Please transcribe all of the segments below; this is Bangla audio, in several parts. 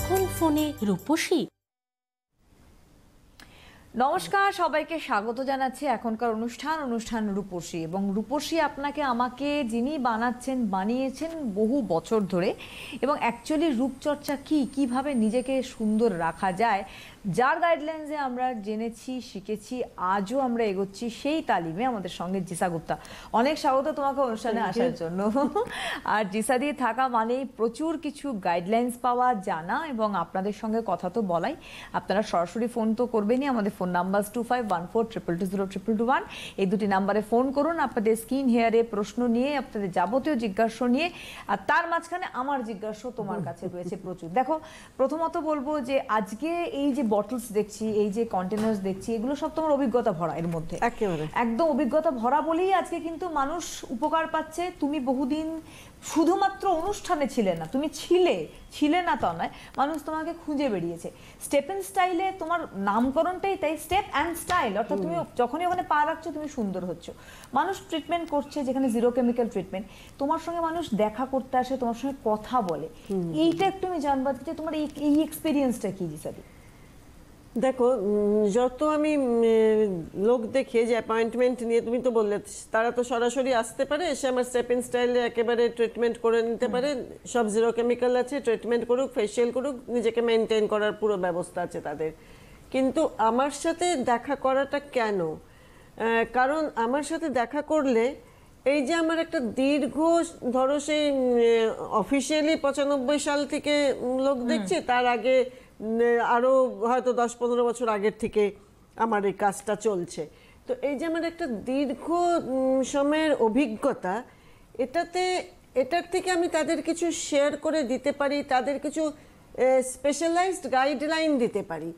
এখন ফোনে রূপসী। নমস্কার, সবাইকে স্বাগত জানাচ্ছি এখনকার অনুষ্ঠান রূপসী। এবং রূপসী আপনাকে আমাকে যিনি বানিয়েছেন বহু বছর ধরে, এবং অ্যাকচুয়ালি রূপচর্চা কিভাবে নিজেকে সুন্দর রাখা যায়, যার গাইডলাইন্সে আমরা জেনেছি, শিখেছি, আজও আমরা এগোচ্ছি সেই তালিমে আমাদের সঙ্গে জিসা গুপ্তা। অনেক স্বাগত তোমাকে অনুষ্ঠানে আসার জন্য। আর জিসা দিয়ে থাকা মানেই প্রচুর কিছু গাইডলাইন্স পাওয়া, জানা, এবং আপনাদের সঙ্গে কথা তো বলাই। আপনারা সরাসরি ফোন তো করবেনই, আমাদের ফোন নাম্বার 251422022221, এই দুটি নাম্বারে ফোন করুন আপনাদের স্কিন হেয়ারে প্রশ্ন নিয়ে, আপনাদের যাবতীয় জিজ্ঞাসা নিয়ে। আর তার মাঝখানে আমার জিজ্ঞাসা তোমার কাছে রয়েছে প্রচুর। দেখো, প্রথমত বলবো যে আজকে এই যে বটলস দেখছি, এই যে কন্টেনার্স দেখছি, এগুলো সব তোমার অভিজ্ঞতা ভরা, এর মধ্যে একেবারে একদম অভিজ্ঞতা ভরা বলেই আজকে কিন্তু মানুষ উপকার পাচ্ছে। তুমি বহুদিন শুধুমাত্র অনুষ্ঠানে ছিলে না, তুমি ছিলে না তা নয়, মানুষ তোমাকে খুঁজে বেরিয়েছে। স্টেপ অ্যান্ড স্টাইলে তোমার নামকরণটাই তাই, স্টেপ অ্যান্ড স্টাইল, অর্থাৎ তুমি যখনই ওখানে পা রাখছো তুমি সুন্দর হচ্ছ। মানুষ ট্রিটমেন্ট করছে যেখানে জিরো কেমিক্যাল ট্রিটমেন্ট, তোমার সঙ্গে মানুষ দেখা করতে আসে, তোমার সঙ্গে কথা বলে। এইটা একটু আমি জানবার যে তোমার এই এক্সপিরিয়েন্সটা কি জিসাদি? দেখো, যত আমি লোক দেখে যে অ্যাপয়েন্টমেন্ট নিয়ে, তুমি তো বললে তারা তো সরাসরি আসতে পারে, এসে আমার স্টেপ ইন স্টাইলে একেবারে ট্রিটমেন্ট করে নিতে পারে। সব জিরো কেমিক্যাল আছে, ট্রিটমেন্ট করুক, ফেসিয়াল করুক, নিজেকে মেনটেন করার পুরো ব্যবস্থা আছে তাদের। কিন্তু আমার সাথে দেখা করাটা কেন? কারণ আমার সাথে দেখা করলে এই যে আমার একটা দীর্ঘ, ধরো সেই অফিসিয়ালি 95 সাল থেকে লোক দেখছে, তার আগে আরও হয়তো 10-15 বছর আগের থেকে আমার এই কাজটা চলছে। তো এই যে আমার একটা দীর্ঘ সময়ের অভিজ্ঞতা, এটার থেকে আমি তাদের কিছু শেয়ার করে দিতে পারি, তাদের কিছু স্পেশালাইজড গাইডলাইন দিতে পারি।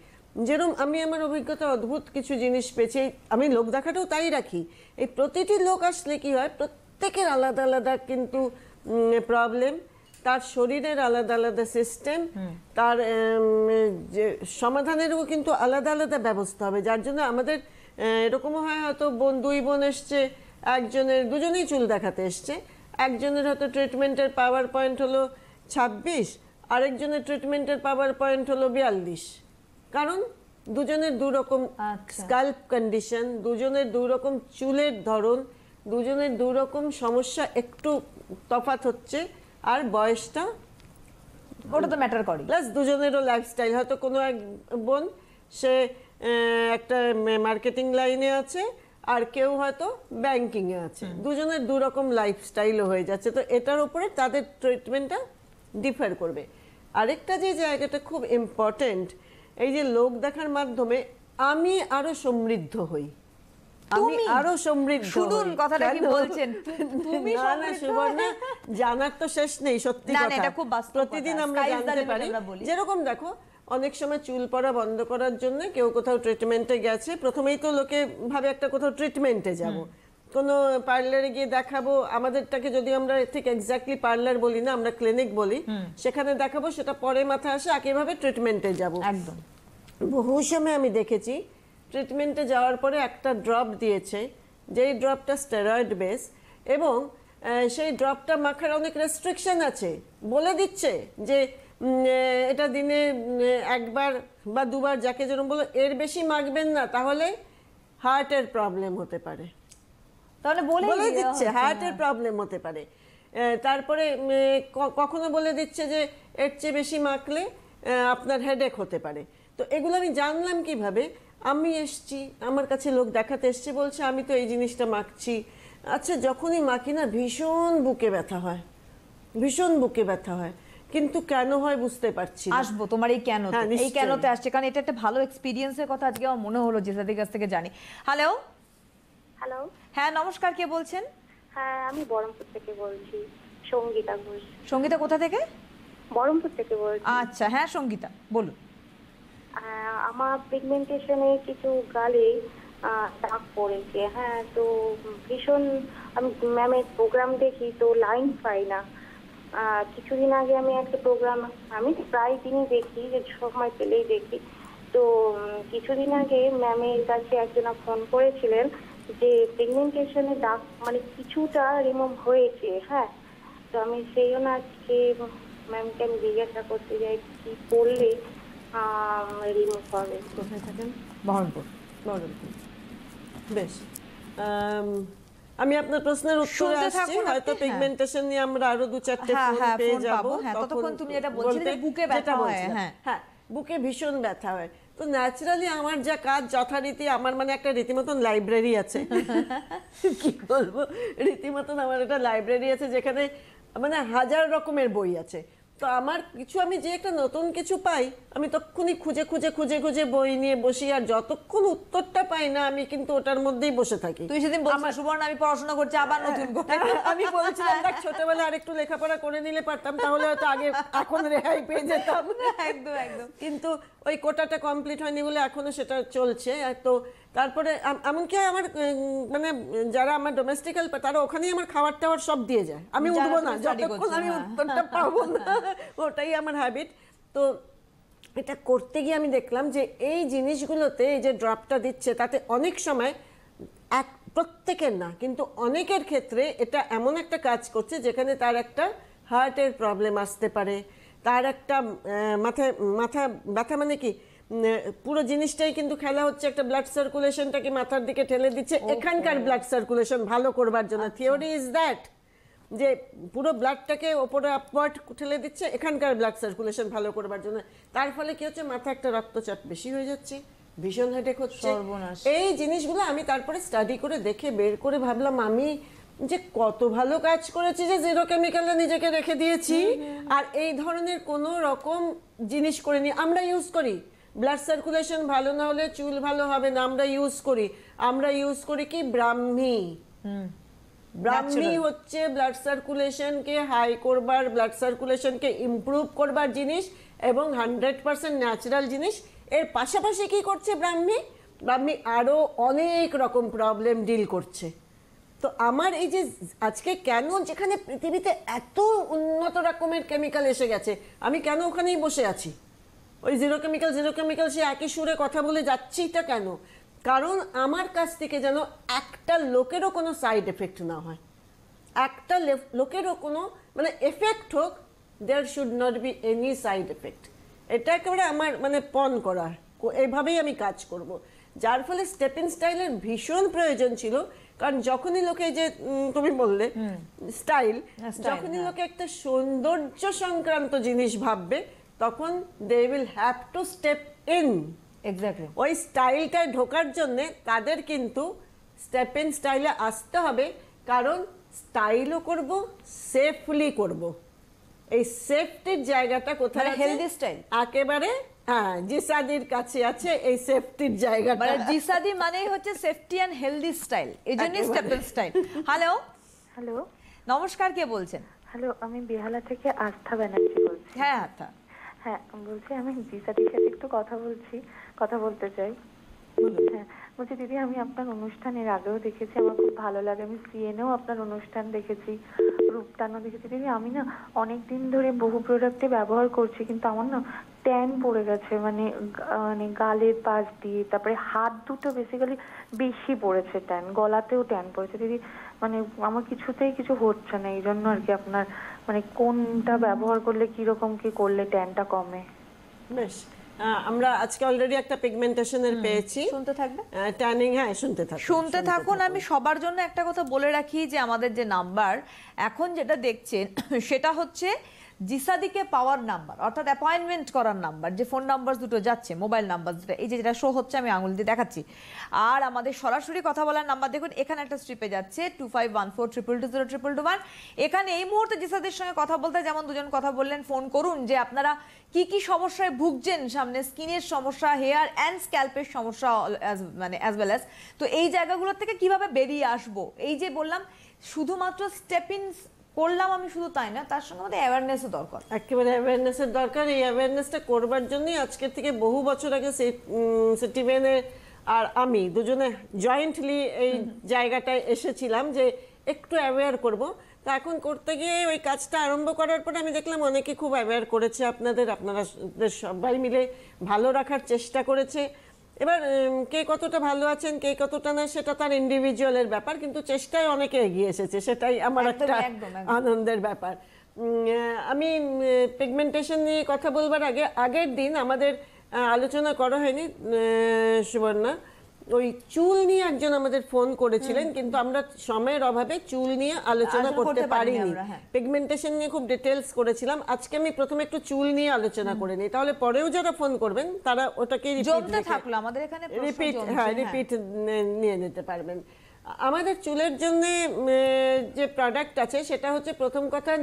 যেরকম আমি আমার অভিজ্ঞতা অদ্ভুত কিছু জিনিস পেয়েছি। আমি লোক দেখাটাও তাই রাখি। এই প্রতিটি লোক আসলে কি হয়, প্রত্যেকের আলাদা আলাদা কিন্তু প্রবলেম, তার শরীরের আলাদা আলাদা সিস্টেম, তার সমাধানেরও কিন্তু আলাদা আলাদা ব্যবস্থা হবে। যার জন্য আমাদের এরকমও হয়, হয়তো দুই বোন এসছে, দুজনেই চুল দেখাতে এসছে, একজনের হয়তো ট্রিটমেন্টের পাওয়ার পয়েন্ট হলো 26, আরেকজনের ট্রিটমেন্টের পাওয়ার পয়েন্ট হলো 42। কারণ দুজনের দুরকম স্কাল্প কন্ডিশন, দুজনের দুরকম চুলের ধরন, দুজনের দুরকম সমস্যা, একটু তফাৎ হচ্ছে। আর বয়সটা ওটা তো ম্যাটার করে, প্লাস দুজনেরও লাইফস্টাইল। হয়তো কোনো এক বোন সে একটা মার্কেটিং লাইনে আছে, আর কেউ হয়তো ব্যাংকিংয়ে আছে, দুজনের দুরকম লাইফস্টাইলও হয়ে যাচ্ছে। তো এটার উপরে তাদের ট্রিটমেন্টটা ডিফার করবে। আরেকটা যে জায়গাটা খুব ইম্পর্টেন্ট, এই যে লোক দেখার মাধ্যমে আমি আরো সমৃদ্ধ হই, আমি আরো সমৃদ্ধ। শুনুন কথাটা কি বলছেন তুমি? না সুবর্ণা, জানার তো শেষ নেই, সত্যি কথা। প্রতিদিন আমরা জানতে পারি। যেরকম দেখো, অনেক সময় চুল পড়া বন্ধ করার জন্য কেউ কোথাও ট্রিটমেন্টে গেছে, প্রথমেই তো লোকে ভাবে একটা কোথাও ট্রিটমেন্টে যাব, কোনো পার্লারে গিয়ে দেখাবো। আমাদেরটাকে যদি আমরা ঠিক এক্স্যাক্টলি পার্লার বলি না, আমরা ক্লিনিক বলি, সেখানে দেখাবো, সেটা পরে মাথায় আসে একইভাবে ট্রিটমেন্টে যাব। একদম বহু সময় আমি দেখেছি ট্রিটমেন্টে যাওয়ার পরে একটা ড্রপ দিয়েছে, যেই ড্রপটা স্টেরয়েড বেস, এবং সেই ড্রপটা মাখার অনেক রেস্ট্রিকশন আছে। বলে দিচ্ছে যে এটা দিনে একবার বা দুবার, যাকে যেরকম বলো, এর বেশি মাখবেন না, তাহলে হার্টের প্রবলেম হতে পারে। তাহলে বলে দিচ্ছে হার্টের প্রবলেম হতে পারে। তারপরে কখনো বলে দিচ্ছে যে এর চেয়ে বেশি মাখলে আপনার হেডেক হতে পারে। তো এগুলো আমি জানলাম কিভাবে? আমি এসছি, আমার কাছে লোক দেখাতে এসছে, বলছে আমি তো এই জিনিসটা মাখছি। আচ্ছা, যখনই মাখি না ভীষণ বুকে ব্যথা হয়, ভীষণ বুকে ব্যথা হয়, কিন্তু কেন হয় বুঝতে পারছি না। আসবো তোমার এই কেনতে আসছে, কারণ এটা একটা ভালো এক্সপিরিয়েন্সের কথা আজকে আমার মনে হলো জিসাদির কাছ থেকে জানি। হ্যালো হ্যালো, হ্যাঁ নমস্কার, কে বলছেন? হ্যাঁ, আমি বহরমপুর থেকে বলছি, সঙ্গীতা ঘোষ। সঙ্গীতা কোথা থেকে? বহরমপুর থেকে বলছি। আচ্ছা, হ্যাঁ সঙ্গীতা বলুন। আমার পিগমেন্টেশনে কিছু গালে দাগ পড়েছে। হ্যাঁ, তো ভীষণ, আমি ম্যামের প্রোগ্রাম দেখি তো লাইন পাই না। কিছুদিন আগে আমি একটা প্রোগ্রাম, আমি প্রায় দিনই দেখি, যে সময় পেলেই দেখি। তো কিছুদিন আগে ম্যামের কাছে একজনা ফোন করেছিলেন যে পিগমেন্টেশনে দাগ মানে কিছুটা রিমুভ হয়েছে। হ্যাঁ, তো আমি সেই জন্য আজকে ম্যামকে আমি জিজ্ঞাসা করতে যাই কি করলে রিমুভ হবে। কোথায় থাকেন? বহরমপুর। বহরমপুর। বেশ, আমি আপনার প্রশ্নের উত্তরে শুনতে আসছি। থাকুন আপনি, হয়তো হ্যাঁ। পিগমেন্টেশন নিয়ে আমরা আরো 2-4টে হ্যাঁ, ফোন হ্যাঁ, পেয়ে ফোন যাব। পাবো, হ্যাঁ, ততক্ষণ তুমি যেটা বলছিলে বলতে- বুকে ব্যথা যেটা হয়, বলছিলাম, হ্যাঁ। হ্যাঁ, বুকে ভীষণ ব্যথা হয়। তো ন্যাচারালি আমার যা কাজ যথারীতি আমার মানে একটা রীতিমতন লাইব্রেরি আছে। কি বলবো, রীতিমতন আমার একটা লাইব্রেরি আছে যেখানে মানে হাজার রকমের বই আছে। তো আমার কিছু আমি যে একটা নতুন কিছু পাই আমি তখনই খুঁজে খুঁজে খুঁজে খুঁজে বই নিয়ে বসি, আর যতক্ষণ উত্তরটা পাই না আমি কিন্তু ওটার মধ্যেই বসে থাকি। তুই সেদিন বলছিস সুবর্ণ আমি পড়াশোনা করছি আবার নতুন করে। আমি বলছিলাম দেখ ছোটবেলায় আরেকটু লেখাপড়া করে নিলে পারতাম, তাহলে হয়তো আগে এখন রেহাই পেয়ে যেতাম। একদম একদম। কিন্তু ওই কোটাটা কমপ্লিট হয়নি বলে এখনো সেটা চলছে। আর তো তারপরে এমনকি আমার মানে যারা আমার ডোমেস্টিক হেল্পার তারা ওখানেই আমার খাবার টাওয়ার সব দিয়ে যায়, আমি যারা উঠবো না তুমি study যতক্ষণ করছো, আমি হ্যাঁ। উত্তরটা পাবো না। ওটাই আমার হ্যাবিট। তো এটা করতে গিয়ে আমি দেখলাম যে এই জিনিসগুলোতে এই যে ড্রপটা দিচ্ছে তাতে অনেক সময় প্রত্যেকের না কিন্তু অনেকের ক্ষেত্রে এটা এমন একটা কাজ করছে যেখানে তার একটা হার্টের প্রবলেম আসতে পারে, তার একটা মাথা ব্যথা মানে কি পুরো জিনিসটাই কিন্তু খেলা হচ্ছে একটা ব্লাড সার্কুলেশনটাকে মাথার দিকে ঠেলে দিচ্ছে এখানকার ব্লাড সার্কুলেশন ভালো করবার জন্য। থিওরি ইজ দ্যাট যে পুরো ব্লাডটাকে ওপরে আপওয়ার্ড ঠেলে দিচ্ছে এখানকার ব্লাড সার্কুলেশন ভালো করবার জন্য। তার ফলে কি হচ্ছে, মাথা একটা রক্তচাপ বেশি হয়ে যাচ্ছে, ভীষণ হেডেক হচ্ছে। সর্বনাশ। এই জিনিসগুলো আমি তারপরে স্টাডি করে দেখে বের করে ভাবলাম আমি যে কত ভালো কাজ করেছি যে জিরো কেমিক্যালে নিজেকে রেখে দিয়েছি। আর এই ধরনের কোনো রকম জিনিস করিনি। আমরা ইউজ করি ব্লাড সার্কুলেশন ভালো না হলে চুল ভালো হবে না, আমরা ইউজ করি কি ব্রাহ্মী। ব্রাহ্মী হচ্ছে ব্লাড সার্কুলেশনকে হাই করবার, ব্লাড সার্কুলেশনকে ইমপ্রুভ করবার জিনিস এবং 100% ন্যাচারাল জিনিস। এর পাশাপাশি কি করছে ব্রাহ্মী আরো অনেক রকম প্রবলেম ডিল করছে। তো আমার এই যে আজকে কেন যেখানে পৃথিবীতে এত উন্নত রকমের কেমিক্যাল এসে গেছে আমি কেন ওখানেই বসে আছি, ওই জিরো কেমিক্যাল সে একই সুরে কথা বলে যাচ্ছিটা কেন? কারণ আমার কাছ থেকে যেন একটা লোকেরও কোনো সাইড এফেক্ট না হয়, একটা লোকেরও কোনো মানে এফেক্ট হোক, there should not be any side effect. এটা একেবারে আমার মানে পণ করা, এইভাবেই আমি কাজ করব। যার ফলে স্টেপিং স্টাইলের ভীষণ প্রয়োজন ছিল। কারণ যখনই লোকে যে তুমি বললে স্টাইল, যখনই লোকে একটা সৌন্দর্য সংক্রান্ত জিনিস ভাববে তখন they will have to step in. Exactly. ওই স্টাইলটায় ঢোকার জন্যে তাদের কিন্তু স্টেপ ইন স্টাইলে আসতে হবে, কারণ স্টাইলও করব সেফলি করব। এই সেফটির জায়গাটা কোথায় আছে? হেলদি স্টাইল একেবারে হ্যাঁ জিসাদির কাছে আছে এই সেফটির জায়গাটা। মানে জিসাদি মানেই হচ্ছে সেফটি এন্ড হেলদি স্টাইল, এইজন্যই step in style. Hello hello, নমস্কার, কে বলছেন? হ্যালো, আমি বেহালা থেকে আস্থা ব্যানার্জি বলছি। হ্যাঁ আচ্ছা। হ্যাঁ বলছি, আমি জিসাদির সাথে একটু কথা বলতে চাই। হ্যাঁ বলছি দিদি, আমি আপনার অনুষ্ঠান এর আগেও দেখেছি, আমার খুব ভালো লাগে। আমি সিএনএও আপনার অনুষ্ঠান দেখেছি, রূপটানও দেখেছি। দিদি আমি না অনেক দিন ধরে বহু প্রোডাক্টে ব্যবহার করছি, কিন্তু আমার না ট্যান পড়ে গেছে, মানে গালের পাশ দিয়ে, তারপরে হাত দুটো বেসিক্যালি বেশি পড়েছে ট্যান, গলাতেও ট্যান পড়েছে। দিদি মানে আমার কিছুতেই কিছু হচ্ছে না, এই জন্য আর কি আপনার মানে কোনটা ব্যবহার করলে কিরকম কি করলে ট্যানটা কমে। বেশ, আমরা আজকে অলরেডি একটা পিগমেন্টেশনের পেয়েছি। শুনতে থাকবে, ট্যানিং, হ্যাঁ শুনতে থাকুন। আমি সবার জন্য একটা কথা বলে রাখি যে আমাদের যে নাম্বার এখন যেটা দেখছেন সেটা হচ্ছে জিসাদিকে পাওয়ার নাম্বার, অর্থাৎ অ্যাপয়েন্টমেন্ট করার নাম্বার। যে ফোন নাম্বার দুটো যাচ্ছে, মোবাইল নাম্বার দুটো, এই যে যেটা শো হচ্ছে আমি আঙুল দিয়ে দেখাচ্ছি। আর আমাদের সরাসরি কথা বলার নাম্বার দেখুন, এখানে একটা স্ট্রিপে যাচ্ছে 251422022221। এখানে এই মুহূর্তে জিসাদের সঙ্গে কথা বলতে যেমন দুজন কথা বললেন, ফোন করুন যে আপনারা কি কি সমস্যায় ভুগছেন, সামনে স্কিনের সমস্যা, হেয়ার অ্যান্ড স্ক্যাল্পের সমস্যা, মানে অ্যাজ ওয়েল অ্যাজ, তো এই জায়গাগুলোর থেকে কিভাবে বেরিয়ে আসবো। এই যে বললাম শুধুমাত্র স্টেপিং করলাম আমি শুধু তাই না, তার সঙ্গে আমাদের অ্যাওয়ারনেসও দরকার। একেবারে অ্যাওয়ারনেসের দরকার। এই অ্যাওয়ারনেসটা করবার জন্যই আজকের থেকে বহু বছর আগে সিটিভেনে আর আমি দুজনে জয়েন্টলি এই জায়গাটায় এসেছিলাম যে একটু অ্যাওয়্যার করব। তা এখন করতে গিয়ে ওই কাজটা আরম্ভ করার পরে আমি দেখলাম অনেকে খুব অ্যাওয়্যার করেছে, আপনারা সবাই মিলে ভালো রাখার চেষ্টা করেছে। এবার কে কতটা ভালো আছেন কে কতটা না সেটা তার ইন্ডিভিজুয়ালের ব্যাপার, কিন্তু চেষ্টায় অনেকে এগিয়ে এসেছে, সেটাই আমার একটা আনন্দের ব্যাপার। আমি পিগমেন্টেশন নিয়ে কথা বলবার আগে আগের দিন আমাদের আলোচনা করা হয়নি সুবর্ণা, ওই চুল নিয়ে একজন আমাদের ফোন করেছিলেন, কিন্তু আমরা সময়ের অভাবে চুল নিয়ে আলোচনা করতে পারিনি। পিগমেন্টেশন নিয়ে খুব ডিটেলস করেছিলাম। আজকে আমি প্রথমে একটু চুল নিয়ে আলোচনা করে নিই, তাহলে পরেও যারা ফোন করবেন তারা ওটাকে রিপিট নিয়ে নিতে পারবেন। আমাদের চুলের জন্য যে প্রোডাক্ট আছে সেটা হচ্ছে, প্রথম কথা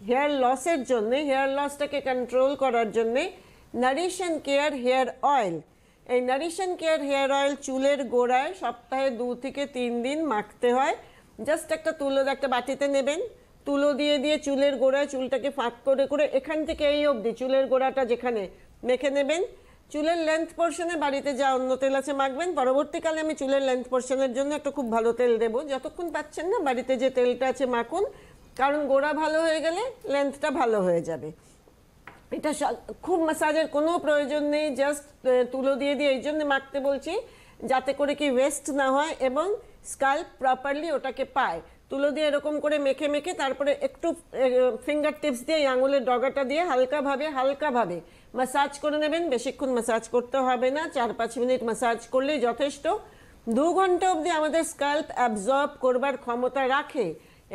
হেয়ার লসের জন্য, হেয়ার লসটাকে কন্ট্রোল করার জন্য nourish and care hair oil. এই nourish and care hair oil চুলের গোড়ায় সপ্তাহে 2 থেকে 3 দিন মাখতে হয়। জাস্ট একটা একটা বাটিতে নেবেন, তুলো দিয়ে দিয়ে চুলের গোড়ায় চুলটাকে ফাঁক করে করে এখান থেকে এই অবধি চুলের গোড়াটা যেখানে মেখে নেবেন। চুলের লেন্থ পোর্শনে বাড়িতে যা অন্য তেল আছে মাখবেন। পরবর্তীকালে আমি চুলের লেন্থ পোর্শনের জন্য একটা খুব ভালো তেল দেবো। যতক্ষণ পাচ্ছেন না বাড়িতে যে তেলটা আছে মাখুন, কারণ গোড়া ভালো হয়ে গেলে লেন্থটা ভালো হয়ে যাবে। এটা খুব ম্যাসাজের কোনো প্রয়োজন নেই, জাস্ট তুলো দিয়ে দিয়ে এই জন্য মাখতে বলছি যাতে করে কি ওয়েস্ট না হয় এবং স্কাল্প প্রপারলি ওটাকে পায়। তুলো দিয়ে এরকম করে মেখে মেখে তারপরে একটু ফিঙ্গার টিপস দিয়ে আঙুলের ডগাটা দিয়ে হালকাভাবে ম্যাসাজ করে নেবেন। বেশিক্ষণ ম্যাসাজ করতে হবে না, 4-5 মিনিট ম্যাসাজ করলেই যথেষ্ট। 2 ঘন্টা অবধি আমাদের স্কাল্প অ্যাবজর্ব করবার ক্ষমতা রাখে।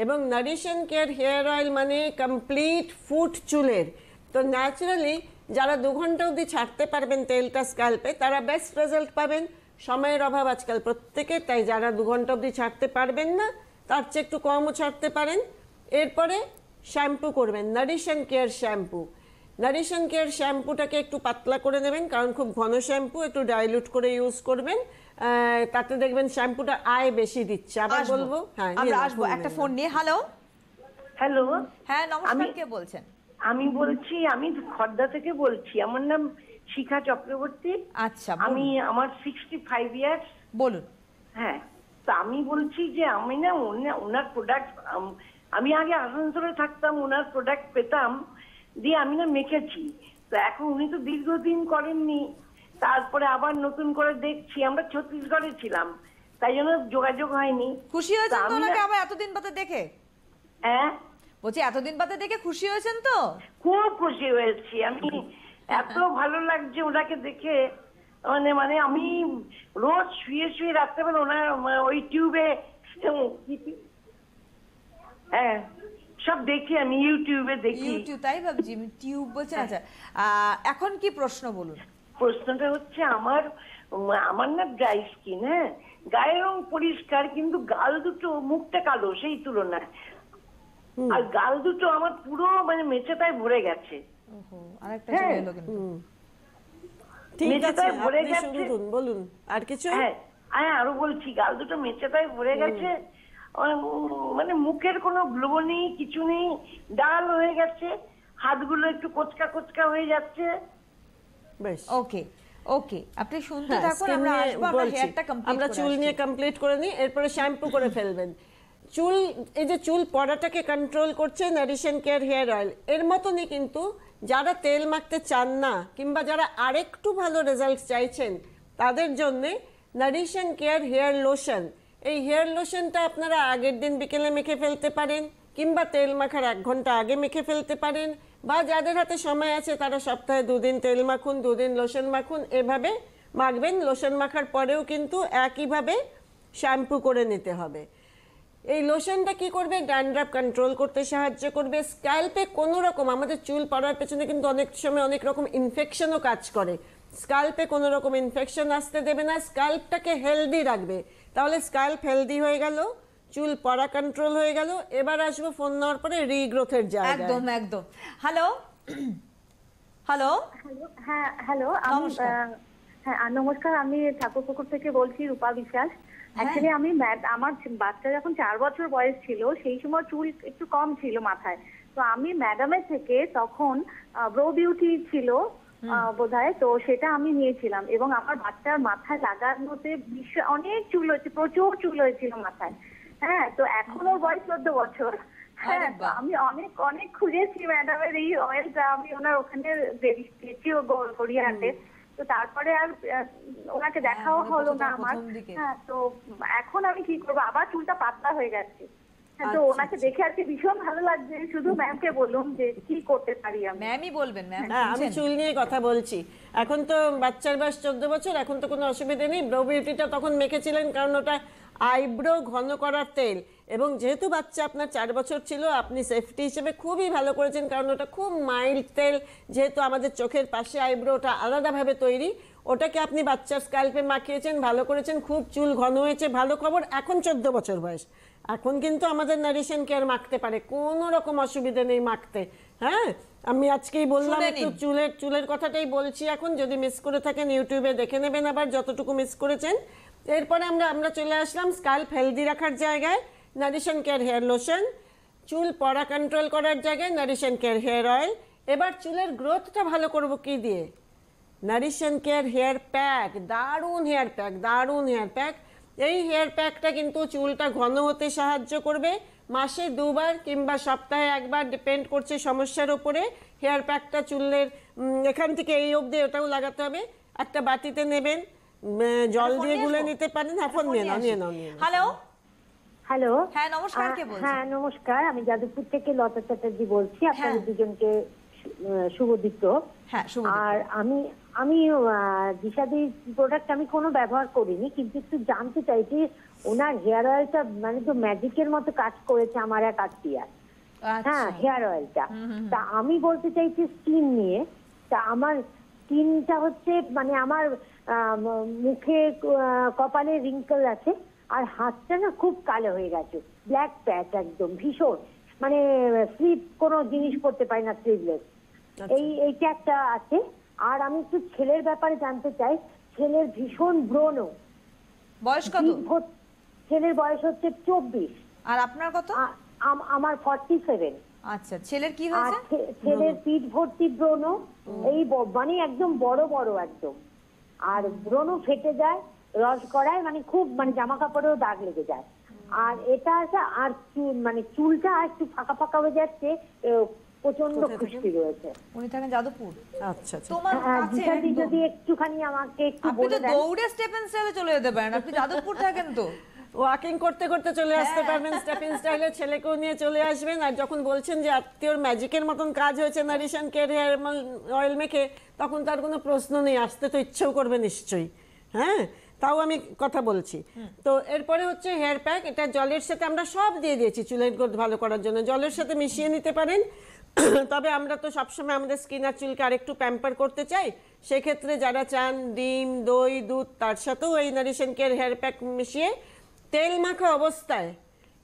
এবং nourish and care hair oil মানে কমপ্লিট ফুট চুলের। তো ন্যাচারালি যারা 2 ঘন্টা অবধি ছাড়তে পারবেন তেলটা স্কাল্পে, তারা বেস্ট রেজাল্ট পাবেন। সময়ের অভাব আজকাল প্রত্যেকের, তাই যারা 2 ঘন্টা অবধি ছাড়তে পারবেন না তার চেয়ে একটু কমও ছাড়তে পারেন। এরপরে শ্যাম্পু করবেন, nourish and care shampoo. Nourish and care শ্যাম্পুটাকে একটু পাতলা করে নেবেন, কারণ খুব ঘন শ্যাম্পু, একটু ডাইলুট করে ইউজ করবেন। তাতে দেখবেন শ্যাম্পুটা আয় বেশি দিচ্ছে। আবার বলবো, হ্যাঁ আমরা আসবো একটা ফোন নিয়ে। হ্যালো হ্যালো, হ্যাঁ নমস্কার, কে বলছেন? আমি বলছি, আমি খর্দা থেকে বলছি। আমার নাম শিখা চক্রবর্তী। আচ্ছা, আমার 65 ইয়ার্স। বলুন। হ্যাঁ, তো আমি বলছি যে আমি না ওনার প্রোডাক্ট, আমি আগে আসানসোলে থাকতাম, ওনার প্রোডাক্ট পেতাম, দিয়ে আমি না মেখেছি। তো এখন উনি তো দীর্ঘদিন করেননি, তারপরে আবার নতুন করে দেখছি। আমরা ছত্তিশগড়ে ছিলাম, তাই জন্য যোগাযোগ হয়নি। খুশি হয়েছেন তো ওনাকে আবার এতদিন বাদে দেখে? হ্যাঁ বলছি এতদিন বাদে দেখে খুশি হয়েছেন তো? খুব খুশি হয়েছি আমি, এত ভালো লাগছে ওনাকে দেখে। মানে আমি রোজ শুয়ে শুয়ে রাত্রেবেলা ওনার ওই টিউবে, হ্যাঁ সব দেখি, আমি ইউটিউবে দেখি। ইউটিউব, তাই ভাবছি টিউব বলছেন। আচ্ছা, এখন কি প্রশ্ন বলুন? প্রশ্নটা হচ্ছে, আমার না ড্রাই স্কিন, হ্যাঁ, গায়ের রং পরিষ্কার, কিন্তু গাল দুটো, মুখটা কালো সেই তুলনায়, আর গাল দুটো আমার পুরো মানে মেচেটায় ভরে গেছে। আরেকটা চলে এলো কিন্তু। ঠিক আছে, আপনি শুনুন, বলুন আর কিছু। হ্যাঁ হ্যাঁ, আরো বলছি, গাল দুটো মেচেটায় ভরে গেছে, মানে মুখের কোনো গ্লো নেই, কিছু নেই, ডাল হয়ে গেছে, হাতগুলো একটু কোচকা কোচকা হয়ে যাচ্ছে। বেশ, ওকে ওকে, আপনি শুনতে থাকুন, আমরা আসবো, আমরা হেয়ারটা কমপ্লিট আমরা চুল নিয়ে কমপ্লিট করে নিই, এরপরে শ্যাম্পু করে ফেলবেন। চুল, এই যে চুল পড়াটাকে কন্ট্রোল করছে nourish and care hair oil. এর মতনই কিন্তু যারা তেল মাখতে চান না, কিংবা যারা আরেকটু ভালো রেজাল্ট চাইছেন, তাদের জন্য nourish and care hair lotion. এই হেয়ার লোশনটা আপনারা আগের দিন বিকেলে মেখে ফেলতে পারেন, কিংবা তেল মাখার 1 ঘন্টা আগে মেখে ফেলতে পারেন, বা যাদের হাতে সময় আছে তারা সপ্তাহে 2 দিন তেল মাখুন, 2 দিন লোশন মাখুন, এভাবে মাখবেন। লোশন মাখার পরেও কিন্তু একইভাবে শ্যাম্পু করে নিতে হবে। এই লোশনটা কি করবে? ড্যান্ড্রাফ কন্ট্রোল করতে সাহায্য করবে। স্ক্যাল্পে কোনো রকম, আমাদের চুল পড়ার পেছনে কিন্তু অনেক সময় অনেক রকম ইনফেকশনও কাজ করে। স্ক্যাল্পে কোনো রকম ইনফেকশন আসতে দেবে না, স্ক্যাল্পটাকে হেলদি রাখবে। তাহলে স্ক্যাল্প হেলদি হয়ে গেল, চুল পড়া কন্ট্রোল হয়ে গেল। এবার আসবো ফোন নেওয়ার পরে রিগ্রোথের জায়গায়। একদম একদম। হ্যালো হ্যালো, হ্যাঁ হ্যালো, হ্যাঁ নমস্কার, আমি ঠাকুরপুকুর থেকে বলছি, রূপা বিশ্বাস। অ্যাকচুয়ালি আমি আমার বাচ্চা যখন 4 বছর বয়স ছিল, সেই সময় চুল একটু কম ছিল মাথায়। তো আমি ম্যাডামের থেকে তখন ব্রো বিউটি ছিল বোধহয়, তো সেটা আমি নিয়েছিলাম, এবং আমার বাচ্চার মাথায় লাগানোতে অনেক চুল হয়েছে, প্রচুর চুল হয়েছিল মাথায়। হ্যাঁ, তো এখন ওর বয়স 14 বছর। হ্যাঁ, তো আমি অনেক অনেক খুঁজেছি ম্যাডামের এই অয়েলটা, আমি ওনার ওখানে গেছি গড়িয়াহাটে, তো তারপরে আর ওনাকে দেখাও হলো না আমার। হ্যাঁ, তো এখন আমি কি করবো, আবার চুলটা পাতলা হয়ে গেছে। হ্যাঁ, তো ওনাকে দেখে আর কি ভীষণ ভালো লাগছে, শুধু ম্যামকে বললাম যে কি করতে পারি আমি। ম্যামই বলবেন ম্যাম। হ্যাঁ, আমি চুল নিয়ে কথা বলছি। এখন তো বাচ্চার বয়স 14 বছর, এখন তো কোনো অসুবিধা নেই। ব্রো বিউটিটা তখন মেখেছিলেন কারণ ওটা আইব্রো ঘন করার তেল, এবং যেহেতু বাচ্চা আপনার 4 বছর ছিল, আপনি সেফটি হিসেবে খুবই ভালো করেছেন, কারণ ওটা খুব মাইল্ড তেল, যেহেতু আমাদের চোখের পাশে আইব্রোটা আলাদাভাবে তৈরি, ওটাকে আপনি বাচ্চার স্ক্যাল্পে মাখিয়েছেন, ভালো করেছেন, খুব চুল ঘন হয়েছে। ভালো খবর, এখন 14 বছর বয়স, এখন কিন্তু আমাদের নারিশন কেয়ার মাখতে পারে, কোনো রকম অসুবিধা নেই মাখতে। হ্যাঁ, আমি আজকেই বললাম, একটু চুলের কথাটাই বলছি এখন, যদি মিস করে থাকেন ইউটিউবে দেখে নেবেন আবার যতটুকু মিস করেছেন। এরপরে আমরা চলে আসলাম স্ক্যাল্প হেলদি রাখার জায়গায় নারিশন কেয়ার হেয়ার লোশন, চুল পড়া কন্ট্রোল করার জায়গায় নারিশন কেয়ার হেয়ার অয়েল। এবার চুলের গ্রোথটা ভালো করব কি দিয়ে? নারিশন কেয়ার হেয়ার প্যাক, দারুণ হেয়ার প্যাক, দারুণ হেয়ার প্যাক। এই হেয়ার প্যাকটা কিন্তু চুলটা ঘন হতে সাহায্য করবে। মাসে 2 বার কিংবা সপ্তাহে 1 বার, ডিপেন্ড করছে সমস্যার উপরে। হেয়ার প্যাকটা চুলের এখান থেকে এই অবধি ওটাও লাগাতে হবে। একটা বাটিতে নেবেন, জল দিয়ে গুলে নিতে পারেন। হ্যাঁ, ফোন নিয়ে নাও। হ্যালো হ্যালো, হ্যাঁ নমস্কার, কে বলছেন? হ্যাঁ নমস্কার, আমি যাদবপুর থেকে লতা চ্যাটার্জি বলছি। আপনাদের দুজনকে শুভদিত্য। হ্যাঁ, শুভ। আর আমি দিশাদির প্রোডাক্ট আমি কোনো ব্যবহার করিনি, কিন্তু একটু জানতে চাইছি ওনার হেয়ার অয়েলটা মানে তো ম্যাজিকের মতো কাজ করেছে আমার এক আত্মীয়ার। হ্যাঁ, হেয়ার অয়েলটা। তা আমি বলতে চাইছি স্কিন নিয়ে। তা আমার স্কিনটা হচ্ছে মানে আমার মুখে কপালে রিঙ্কেল আছে, আর হাতটা না খুব কালো হয়ে গেছে, ব্ল্যাক প্যাচ একদম ভীষণ, মানে স্লিপ কোনো জিনিস করতে পারি না, স্লিভলেস। এইটা একটা আছে। আর আমি একটু ছেলের ব্যাপারে জানতে চাই। ছেলের ভীষণ ব্রণ। বয়স কত? ছেলের বয়স হচ্ছে 24। আর আপনার কত? আমার 47। আচ্ছা, ছেলের কি হয়েছে? ছেলের পিঠ ভর্তি ব্রণ, এই মানে একদম বড় বড় একদম, আর ব্রণ ফেটে যায়, রস করায়, মানে খুব মানে জামা কাপড়েও দাগ লেগে যায়। আর এটা আছে, আর মানে চুলটা একটু ফাঁকা ফাঁকা হয়ে যাচ্ছে, প্রচন্ড খুশকি রয়েছে। উনি থাকেন যাদবপুর। আচ্ছা, তোমার কাছে যদি একটুখানি আমাকে একটু আপনি বলে তো দেন। দৌড়ে স্টেপেন স্টাইলে চলে যেতে পারেন, আপনি যাদবপুর থাকেন তো। ওয়াকিং করতে করতে চলে আসতে পারবেন, স্টেপিং স্টাইলে ছেলেকেও নিয়ে চলে আসবেন। আর যখন বলছেন যে আত্মীয়র ম্যাজিকের মতন কাজ হয়েছে নারিশন কেয়ার হেয়ার অয়েল মেখে, তখন তার কোনো প্রশ্ন নেই, আসতে তো ইচ্ছেও করবে নিশ্চয়ই। হ্যাঁ, তাও আমি কথা বলছি। তো এরপরে হচ্ছে হেয়ার প্যাক। এটা জলের সাথে আমরা সব দিয়ে দিয়েছি চুলের গ্রোথ ভালো করার জন্য, জলের সাথে মিশিয়ে নিতে পারেন। তবে আমরা তো সবসময় আমাদের স্কিন আর চুলকে আরেকটু প্যাম্পার করতে চাই, সেক্ষেত্রে যারা চান ডিম, দই, দুধ, তার সাথেও এই নারিশন কেয়ার হেয়ার প্যাক মিশিয়ে তেল মাখা অবস্থায়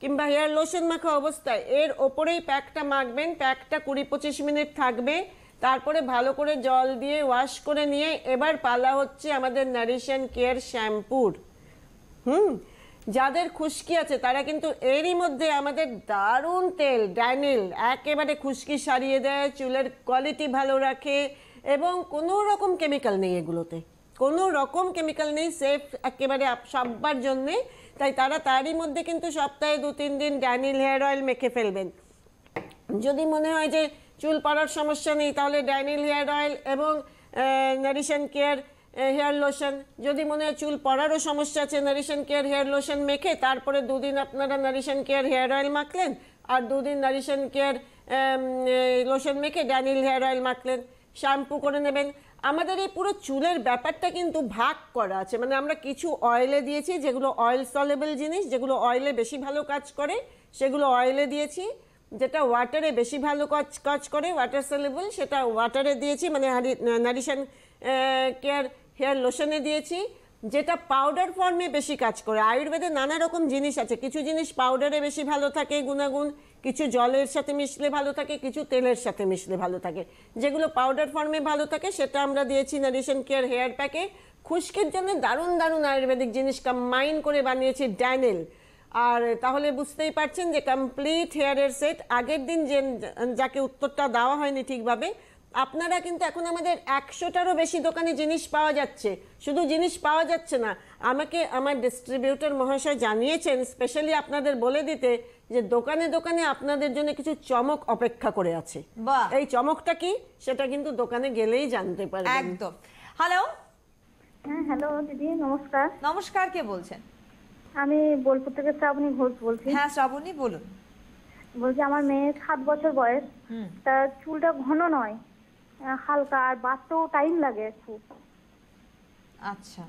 কিংবা হেয়ার লোশন মাখা অবস্থায় এর ওপরেই প্যাকটা মাখবেন। প্যাকটা 20-25 মিনিট থাকবে, তারপরে ভালো করে জল দিয়ে ওয়াশ করে নিয়ে এবার পালা হচ্ছে আমাদের নারিশন কেয়ার শ্যাম্পুর। যাদের খুশকি আছে তারা কিন্তু এরই মধ্যে আমাদের দারুণ তেল ড্যানিল একেবারে খুশকি সারিয়ে দেয়, চুলের কোয়ালিটি ভালো রাখে, এবং কোনো রকম কেমিক্যাল নেই এগুলোতে, কোনো রকম কেমিক্যাল নেই, সেফ একেবারে সবার জন্যে। তাই তারা তারই মধ্যে কিন্তু সপ্তাহে 2-3 দিন ড্যানিল হেয়ার অয়েল মেখে ফেলবেন। যদি মনে হয় যে চুল পড়ার সমস্যা নেই, তাহলে ড্যানিল হেয়ার অয়েল এবং নারিশন কেয়ার হেয়ার লোশন। যদি মনে হয় চুল পড়ারও সমস্যা আছে, নারিশন কেয়ার হেয়ার লোশন মেখে তারপরে 2 দিন আপনারা নারিশন কেয়ার হেয়ার অয়েল মাখলেন, আর 2 দিন নারিশন কেয়ার লোশন মেখে ড্যানিল হেয়ার অয়েল মাখলেন, শ্যাম্পু করে নেবেন। আমাদের এই পুরো চুলের ব্যাপারটা কিন্তু ভাগ করা আছে, মানে আমরা কিছু অয়েলে দিয়েছি যেগুলো অয়েল সলেবল জিনিস, যেগুলো অয়েলে বেশি ভালো কাজ করে সেগুলো অয়েলে দিয়েছি, যেটা ওয়াটারে বেশি ভালো কাজ করে ওয়াটার সলেবল সেটা ওয়াটারে দিয়েছি, মানে নারিশন কেয়ার হেয়ার লোশনে দিয়েছি, যেটা পাউডার ফর্মে বেশি কাজ করে। আয়ুর্বেদে নানা রকম জিনিস আছে, কিছু জিনিস পাউডারে বেশি ভালো থাকে গুণাগুণ, কিছু জলের সাথে মিশলে ভালো থাকে, কিছু তেলের সাথে মিশলে ভালো থাকে। যেগুলো পাউডার ফর্মে ভালো থাকে সেটা আমরা দিয়েছি নারিশন কেয়ার হেয়ার প্যাকে। খুশকির জন্য দারুণ দারুণ আয়ুর্বেদিক জিনিস কম্বাইন করে বানিয়েছি ড্যানিল। আর তাহলে বুঝতেই পারছেন যে কমপ্লিট হেয়ারের সেট। আগের দিন যাকে উত্তরটা দেওয়া হয়নি ঠিকভাবে, আপনারা কিন্তু এখন আমাদের 100টারও বেশি দোকানে জিনিস পাওয়া যাচ্ছে। শুধু জিনিস পাওয়া যাচ্ছে না, আমাকে আমার ডিস্ট্রিবিউটর মহাশয় জানিয়েছেন স্পেশালি আপনাদের বলে দিতে যে দোকানে দোকানে আপনাদের জন্য কিছু চমক অপেক্ষা করে আছে। এই চমকটা কি সেটা কিন্তু দোকানে গেলেই জানতে পারবেন। একদম। হ্যালো। হ্যাঁ, হ্যালো দিদি, নমস্কার। নমস্কার, কে বলছেন? আমি বোলপুর থেকে শ্রাবণী ঘোষ বলছি। হ্যাঁ শ্রাবণী, বলুন। বলছি আমার মেয়ে 7 বছর বয়স, তার চুলটা ঘন নয়, হালকা, আর বাঁচতেও টাইম লাগে খুব। আচ্ছা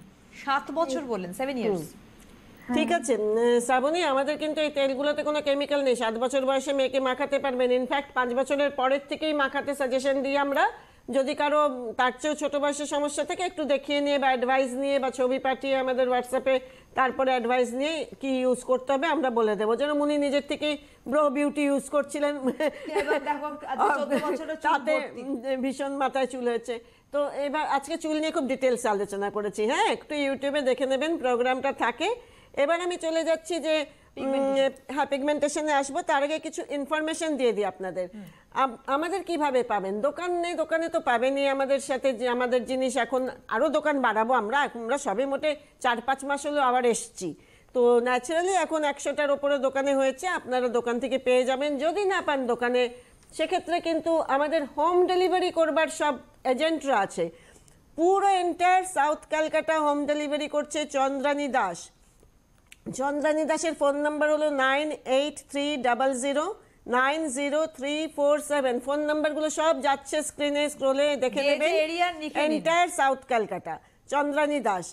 7 বছর বললেন, 7 ইয়ার্স। ঠিক আছে শ্রাবণী, আমাদের কিন্তু এই তেলগুলোতে কোনো কেমিক্যাল নেই। 7 বছর বয়সে মেয়েকে মাখাতে পারবেন। ইনফ্যাক্ট 5 বছরের পরের থেকেই মাখাতে সাজেশন দিই আমরা। যদি কারো তার চেয়েও ছোট বয়সের সমস্যা থেকে একটু দেখিয়ে নিয়ে বা অ্যাডভাইস নিয়ে বা ছবি পাঠিয়ে আমাদের হোয়াটসঅ্যাপে তারপরে অ্যাডভাইস নিয়ে কি ইউজ করতে হবে আমরা বলে দেবো। যেন উনি নিজের থেকে ব্রো বিউটি ইউজ করছিলেন, তাতে ভীষণ মাথায় চুল হয়েছে। তো এবার আজকে চুল নিয়ে খুব ডিটেলস আলোচনা করেছি। হ্যাঁ, একটু ইউটিউবে দেখে নেবেন, প্রোগ্রামটা থাকে। এবার আমি চলে যাচ্ছি যে হ্যাঁ পিগমেন্টেশনে আসবো। তার আগে কিছু ইনফরমেশন দিয়ে দিই আপনাদের। আমাদের কিভাবে পাবেন? দোকানে তো পাবেনই আমাদের সাথে, যে আমাদের জিনিস এখন আরও দোকান বাড়াবো আমরা সবে মোটে 4-5 মাস হলো আবার এসছি। তো ন্যাচারালি এখন 100টার ওপরে দোকানে হয়েছে, আপনারা দোকান থেকে পেয়ে যাবেন। যদি না পান দোকানে, সেক্ষেত্রে কিন্তু আমাদের হোম ডেলিভারি করবার সব এজেন্টরা আছে। পুরো entire south Calcutta home delivery করছে চন্দ্রানী দাস। চন্দ্রানী দাসের ফোন নাম্বার হলো 9830090347। ফোন নাম্বারগুলো সব যাচ্ছে স্ক্রিনে, স্ক্রোলে দেখে নেবেন। Entire south Calcutta Chandrani Das.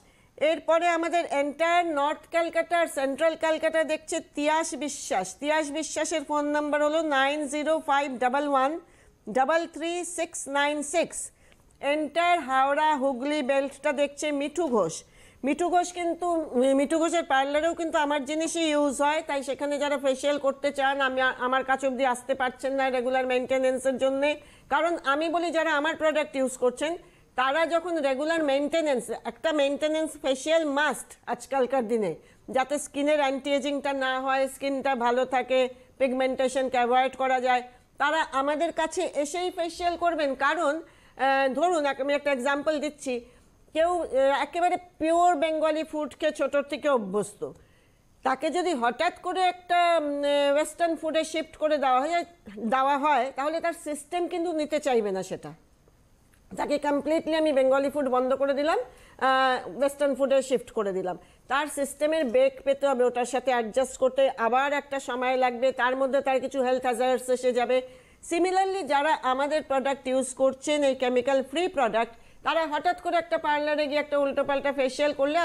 এরপরে আমাদের এন্টায়ার নর্থ ক্যালকাটা আর সেন্ট্রাল ক্যালকাটা দেখছে তিয়াস বিশ্বাস। তিয়াস বিশ্বাসের ফোন নাম্বার হলো 905111333696। এন্টায়ার হাওড়া হুগলি বেল্টটা দেখছে মিঠু ঘোষ। মিঠু ঘোষ কিন্তু মিঠু ঘোষের পার্লারেও কিন্তু আমার জিনিসই ইউজ হয়। তাই সেখানে যারা ফেসিয়াল করতে চান, আমার কাছে অবধি আসতে পারছেন না রেগুলার মেনটেনেন্সের জন্যে, কারণ আমি বলি যারা আমার প্রোডাক্ট ইউজ করছেন তারা যখন রেগুলার মেনটেনেন্স, একটা মেনটেনেন্স ফেসিয়াল মাস্ট আজকালকার দিনে, যাতে স্কিনের অ্যান্টি এজিংটা না হয়, স্কিনটা ভালো থাকে, পিগমেন্টেশনকে অ্যাভয়েড করা যায়, তারা আমাদের কাছে এসেই ফেসিয়াল করবেন। কারণ ধরুন আমি একটা এক্সাম্পল দিচ্ছি, কেউ একেবারে পিওর বেঙ্গলি ফুড খেয়ে ছোটোর থেকে অভ্যস্ত, তাকে যদি হঠাৎ করে একটা ওয়েস্টার্ন ফুডে শিফট করে দেওয়া হয় তাহলে তার সিস্টেম কিন্তু নিতে চাইবে না সেটা। তাকে কমপ্লিটলি আমি বেঙ্গলি ফুড বন্ধ করে দিলাম, ওয়েস্টার্ন ফুডে শিফট করে দিলাম, তার সিস্টেমের বেক পেতে হবে, ওটার সাথে অ্যাডজাস্ট করতে আবার একটা সময় লাগবে, তার মধ্যে তার কিছু হেলথ হ্যাজার্ডস এসে যাবে। সিমিলারলি যারা আমাদের প্রোডাক্ট ইউজ করছেন, এই কেমিক্যাল ফ্রি প্রোডাক্ট, তারা হঠাৎ করে একটা পার্লারে গিয়ে একটা উল্টোপাল্টা ফেসিয়াল করলে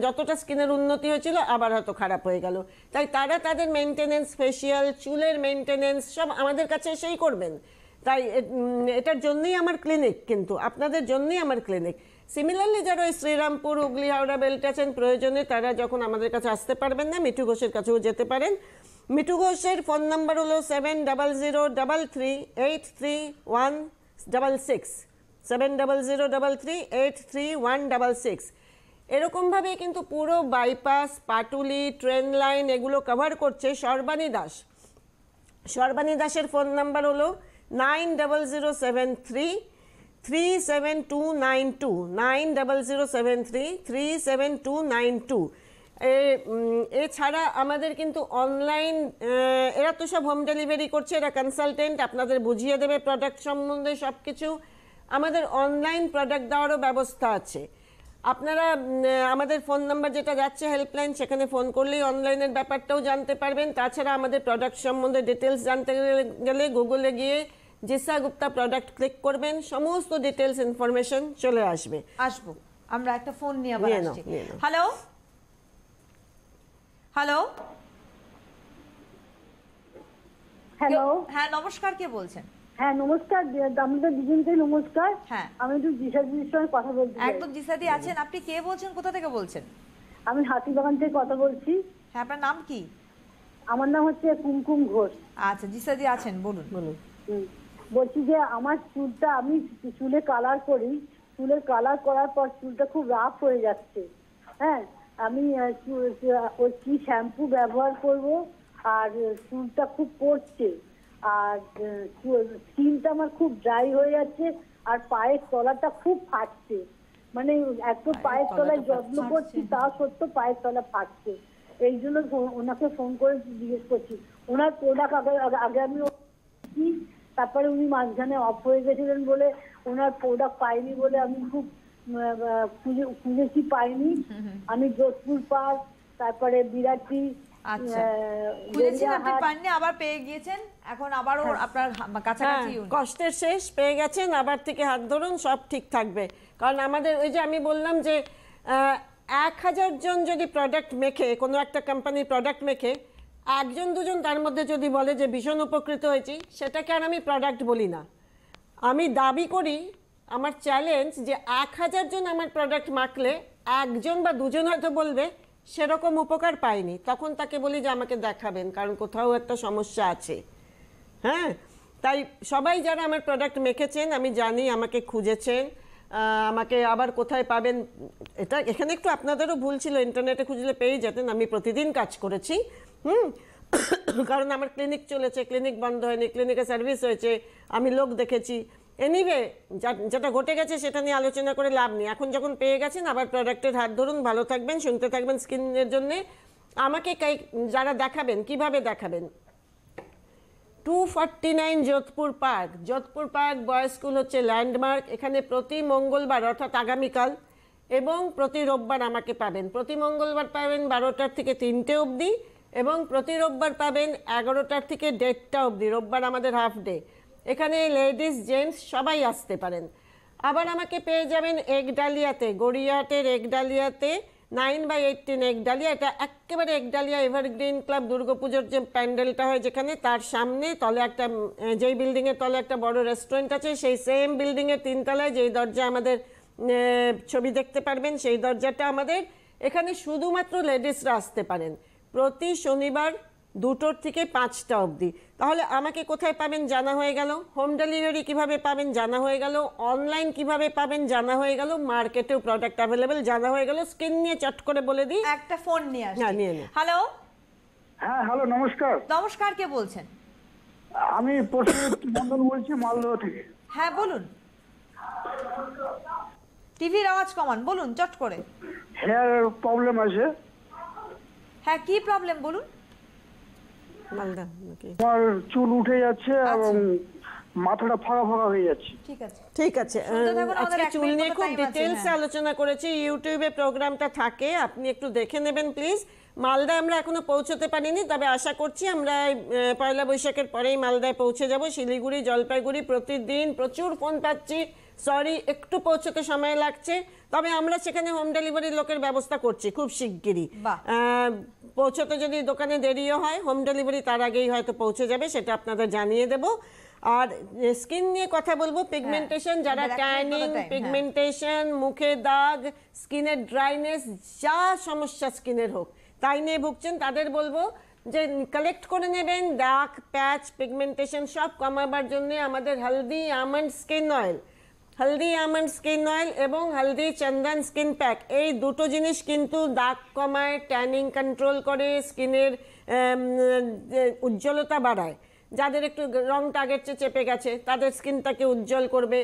যতটা স্কিনের উন্নতি হয়েছিল আবার হয়তো খারাপ হয়ে গেল। তাই তারা তাদের মেনটেনেন্স, ফেসিয়াল, চুলের মেনটেনেন্স সব আমাদের কাছে এসেই করবেন। তাই এটার জন্যই আমার ক্লিনিক, কিন্তু আপনাদের জন্যই আমার ক্লিনিক। সিমিলারলি যারা ওই শ্রীরামপুর, হুগলি, হাওড়া বেল্ট আছেন, প্রয়োজনে তারা যখন আমাদের কাছে আসতে পারবেন না, মিঠু ঘোষের কাছেও যেতে পারেন। মিঠু ঘোষের ফোন নাম্বার হলো 7003383166 7003383166। এরকমভাবে কিন্তু পুরো বাইপাস, পাটুলি, ট্রেন লাইন এগুলো কভার করছে সর্বাণী দাস। সর্বাণী দাসের ফোন নাম্বার হলো 9007337292 9007337292। এছাড়া আমাদের কিন্তু অনলাইন, এরা তো সব হোম ডেলিভারি করছে, এরা কনসালটেন্ট, আপনাদের বুঝিয়ে দেবে প্রোডাক্ট সম্বন্ধে সব কিছু। আমাদের অনলাইন প্রোডাক্ট দেওয়ারও ব্যবস্থা আছে। আপনারা আমাদের ফোন নাম্বার যেটা যাচ্ছে হেল্পলাইন, সেখানে ফোন করলেই অনলাইনের ব্যাপারটাও জানতে পারবেন। তাছাড়া আমাদের প্রোডাক্ট সম্বন্ধে ডিটেলস জানতে গেলে গুগলে গিয়ে জিসা গুপ্তা প্রোডাক্ট ক্লিক করবেন, সমস্ত ডিটেলস ইনফরমেশন চলে আসবে। আমরা একটা ফোন নিয়ে আবার আসছি। হ্যালো হ্যালো হ্যালো, হ্যাঁ নমস্কার, কে বলছেন? হ্যাঁ নমস্কার, আমাদের দুজনকে নমস্কার। হ্যাঁ, আমি একটু জিসাদির সঙ্গে কথা বলতে চাই। একদম জিসাদি আছেন। আপনি কে বলছেন, কোথা থেকে বলছেন? আমি হাতিবাগান থেকে কথা বলছি। হ্যাঁ, আপনার নাম কি? আমার নাম হচ্ছে কুমকুম ঘোষ। আচ্ছা জিসাদি আছেন, বলুন। বলছি যে আমার চুলটা, আমি চুলে কালার করি, চুলের কালার করার পর চুলটা খুব রাফ হয়ে যাচ্ছে। হ্যাঁ, আমি ওই কি শ্যাম্পু ব্যবহার করব, আর চুলটা খুব পড়ছে, আর স্কিনটা আমার খুব ড্রাই হয়ে যাচ্ছে, আর পায়ের তলাটা খুব ফাটছে। মানে এত পায়ের তলায় যত্ন করছি তা সত্ত্বেও পায়ের তলা ফাটছে। এই জন্য ওনাকে ফোন করে জিজ্ঞেস করছি। ওনার প্রোডাক্ট আগে আমি তারপরে উনি মাঝখানে অফ হয়ে গেছিলেন বলে ওনার প্রোডাক্ট পাইনি বলে আমি খুব খুঁজেছি, পাইনি। আমি যোধপুর পার্ক, তারপরে বিরাটি আচ্ছা, খুঁজেছেন আপনি পাননি, আবার পেয়ে গিয়েছেন, এখন আবারও আপনার কাছাকাছি unit। কষ্টের শেষ, পেয়ে গেছেন, আবার থেকে হাত ধরুন, সব ঠিক থাকবে। কারণ আমাদের ওই যে আমি বললাম যে 1000 জন যদি প্রোডাক্ট মেখে, কোনো একটা কোম্পানির প্রোডাক্ট মেখে, একজন দুজন তার মধ্যে যদি বলে যে ভীষণ উপকৃত হয়েছি, সেটাকে আর আমি প্রোডাক্ট বলি না। আমি দাবি করি, আমার চ্যালেঞ্জ, যে 1000 জন আমার প্রোডাক্ট মাখলে একজন বা দুজন হয়তো বলবে সেরকম উপকার পাইনি, তখন তাকে বলি যে আমাকে দেখাবেন, কারণ কোথাও একটা সমস্যা আছে। হ্যাঁ, তাই সবাই যারা আমার প্রোডাক্ট মেখেছেন, আমি জানি আমাকে খুঁজেছেন, আমাকে আবার কোথায় পাবেন, এটা এখানে একটু আপনাদেরও ভুল ছিল, ইন্টারনেটে খুঁজলে পেয়ে যেতেন। আমি প্রতিদিন কাজ করেছি, কারণ আমার ক্লিনিক চলেছে, ক্লিনিক বন্ধ হয়নি, ক্লিনিকে সার্ভিস হয়েছে, আমি লোক দেখেছি। এনিওয়ে, যেটা ঘটে গেছে সেটা নিয়ে আলোচনা করে লাভ নেই। এখন যখন পেয়ে গেছেন, আবার প্রোডাক্টের হাত ধরুন, ভালো থাকবেন, শুনতে থাকবেন স্কিনের জন্যে। আমাকে যারা দেখাবেন, কিভাবে দেখাবেন? 249 Jodhpur park, Jodhpur park boys school হচ্ছে ল্যান্ডমার্ক। এখানে প্রতি মঙ্গলবার, অর্থাৎ আগামীকাল, এবং প্রতি রোববার আমাকে পাবেন। প্রতি মঙ্গলবার পাবেন 12টার থেকে 3টে অবধি, এবং প্রতি রোববার পাবেন 11টার থেকে 1:30টা অবধি। রোববার আমাদের হাফ ডে। এখানে লেডিস জেন্টস সবাই আসতে পারেন। আবার আমাকে পেয়ে যাবেন একডালিয়াতে, গড়িয়াহাটের একডালিয়াতে 9/18 একডালিয়া। এটা একেবারে একডালিয়া এভারগ্রিন ক্লাব দুর্গাপুজোর যে প্যান্ডেলটা হয় যেখানে, তার সামনে তলে একটা, যেই বিল্ডিংয়ের তলে একটা বড় রেস্টুরেন্ট আছে, সেই সেম বিল্ডিংয়ের 3 তলায় যেই দরজা আমাদের ছবি দেখতে পারবেন, সেই দরজাটা আমাদের। এখানে শুধুমাত্র লেডিসরা আসতে পারেন, প্রতি শনিবার 2টোর থেকে 5টা অবধি। তাহলে আমাকে কোথায় পাবেন জানা হয়ে গেল, হোম ডেলিভারি কিভাবে পাবেন জানা হয়ে গেল, অনলাইন কিভাবে পাবেন জানা হয়ে গেল, মার্কেটেও প্রোডাক্ট অ্যাভেলেবেল জানা হয়ে গেল। স্ক্রিন নিয়ে চট করে বলে দিই, একটা ফোন নিয়ে আসি। হ্যাঁ, নিয়ে নিন। হ্যালো, হ্যাঁ, হ্যালো, নমস্কার। নমস্কার, কে বলছেন? আমি প্রসেনজিৎ মন্ডল বলছি, মালদহ থেকে। হ্যাঁ, বলুন। টিভির আওয়াজ কমান, বলুন চট করে। হেয়ার প্রবলেম আছে। হ্যাঁ, কি প্রবলেম বলুন? মালদা নাকি? আমার চুল উঠে যাচ্ছে এবং মাথাটা ফাঁকা ফাঁকা হয়ে যাচ্ছে। ঠিক আছে, ঠিক আছে, শুনতে থাকুন, আমাদের আজকে এক চুল মিনিট নিয়ে মতো খুব time আছে, ডিটেলসে হ্যাঁ। আলোচনা করেছি। ইউটিউবে প্রোগ্রামটা থাকে, আপনি একটু দেখে নেবেন প্লিজ। মালদায় আমরা এখনো পৌঁছতে পারিনি, তবে আশা করছি আমরা পয়লা বৈশাখের পরেই মালদায় পৌঁছে যাব। শিলিগুড়ি, জলপাইগুড়ি প্রতিদিন প্রচুর ফোন পাচ্ছি, সরি একটু পৌঁছতে সময় লাগছে, তবে আমরা সেখানে হোম ডেলিভারি লোকের ব্যবস্থা করছি খুব শিগগিরই। বাহ। পৌঁছতে যদি দোকানে দেরিও হয়, হোম ডেলিভারি তার আগেই হয়তো পৌঁছে যাবে, সেটা আপনাদের জানিয়ে দেব। আর স্কিন নিয়ে কথা বলবো, পিগমেন্টেশন, যারা আমাদের এক ট্যানিং, মিনিট মতো time, পিগমেন্টেশন, মুখে দাগ, স্কিনের ড্রাইনেস, যা সমস্যা স্কিনের হোক তাই নিয়ে ভুগছেন, তাদের বলবো যে কালেক্ট করে নেবেন দাগ, প্যাচ, পিগমেন্টেশন সব কমাবার জন্য আমাদের হলদি আমন্ড স্কিন অয়েল, হলদি আমন্ড স্কিন অয়েল এবং হলদি চন্দন স্কিন প্যাক, এই দুটো জিনিস কিন্তু দাগ কমায়, ট্যানিং কন্ট্রোল করে, স্কিনের উজ্জ্বলতা বাড়ায়। যাদের একটু রংটা আগের চেয়ে চেপে গেছে তাদের স্কিনটাকে উজ্জ্বল করবে।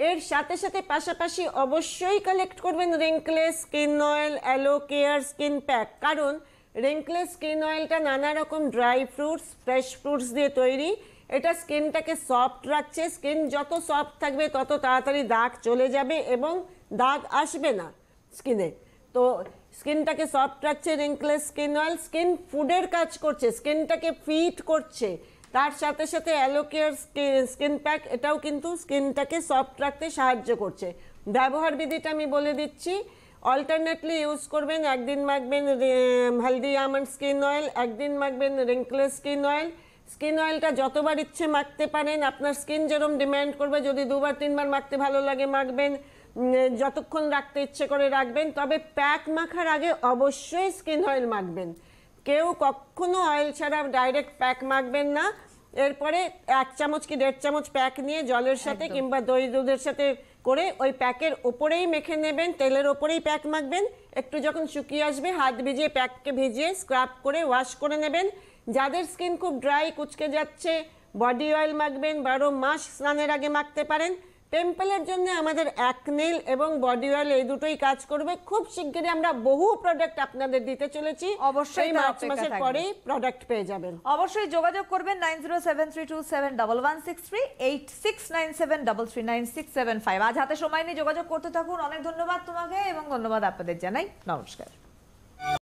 এর সাথে সাথে পাশাপাশি অবশ্যই কালেক্ট করবেন wrinkless skin oil, aloe care skin pack, কারণ রিঙ্কলেস স্কিন অয়েলটা নানা রকম ড্রাই ফ্রুটস, ফ্রেশ ফ্রুটস দিয়ে তৈরি। এটা স্কিনটাকে সফট রাখছে, স্কিন যত সফট থাকবে তত তাড়াতাড়ি দাগ চলে যাবে এবং দাগ আসবে না স্কিনে। তো স্কিনটাকে সফট রাখছে রিঙ্কলেস স্কিন অয়েল, স্কিন ফুডের কাজ করছে, স্কিনটাকে ফিট করছে। তার সাথে সাথে অ্যালো কেয়ার স্কিন প্যাক, এটাও কিন্তু স্কিনটাকে সফট রাখতে সাহায্য করছে। ব্যবহার বিধিটা আমি বলে দিচ্ছি, অল্টারনেটলি ইউজ করবেন। একদিন মাখবেন হলদি আমন্ড স্কিন অয়েল, একদিন মাখবেন রিঙ্কলেস স্কিন অয়েল। স্কিন অয়েলটা যতবার ইচ্ছে মাখতে পারেন, আপনার স্কিন যেরকম ডিমান্ড করবে, যদি 2বার 3বার মাখতে ভালো লাগে মাখবেন, যতক্ষণ রাখতে ইচ্ছে করে রাখবেন। তবে প্যাক মাখার আগে অবশ্যই স্কিন অয়েল মাখবেন, কেউ কখনো অয়েল ছাড়া ডাইরেক্ট প্যাক মাখবেন না। এরপরে 1 চামচ কি 1.5 চামচ প্যাক নিয়ে জলের সাথে কিংবা দই দুধের সাথে করে ওই প্যাকের ওপরেই মেখে নেবেন, তেলের ওপরেই প্যাক মাখবেন। একটু যখন শুকিয়ে আসবে হাত ভিজিয়ে প্যাককে ভিজিয়ে স্ক্রাব করে ওয়াশ করে নেবেন। যাদের স্কিন খুব ড্রাই, কুচকে যাচ্ছে, বডি অয়েল মাখবেন, 12 মাস স্নানের আগে মাখতে পারেন। পিম্পলের জন্য আমাদের অ্যাকনেল এবং বডি অয়েল এই দুটোই কাজ করবে। খুব শিগগিরই আমরা বহু প্রোডাক্ট আপনাদের দিতে চলেছি, অবশ্যই মার্চ মাসের পরেই প্রোডাক্ট পেয়ে যাবেন। অবশ্যই যোগাযোগ করবেন 9073271163 8697339675। আজ হাতে সময় নিয়ে যোগাযোগ করতে থাকুন। অনেক ধন্যবাদ তোমাকে এবং ধন্যবাদ আপনাদের জানাই। নমস্কার।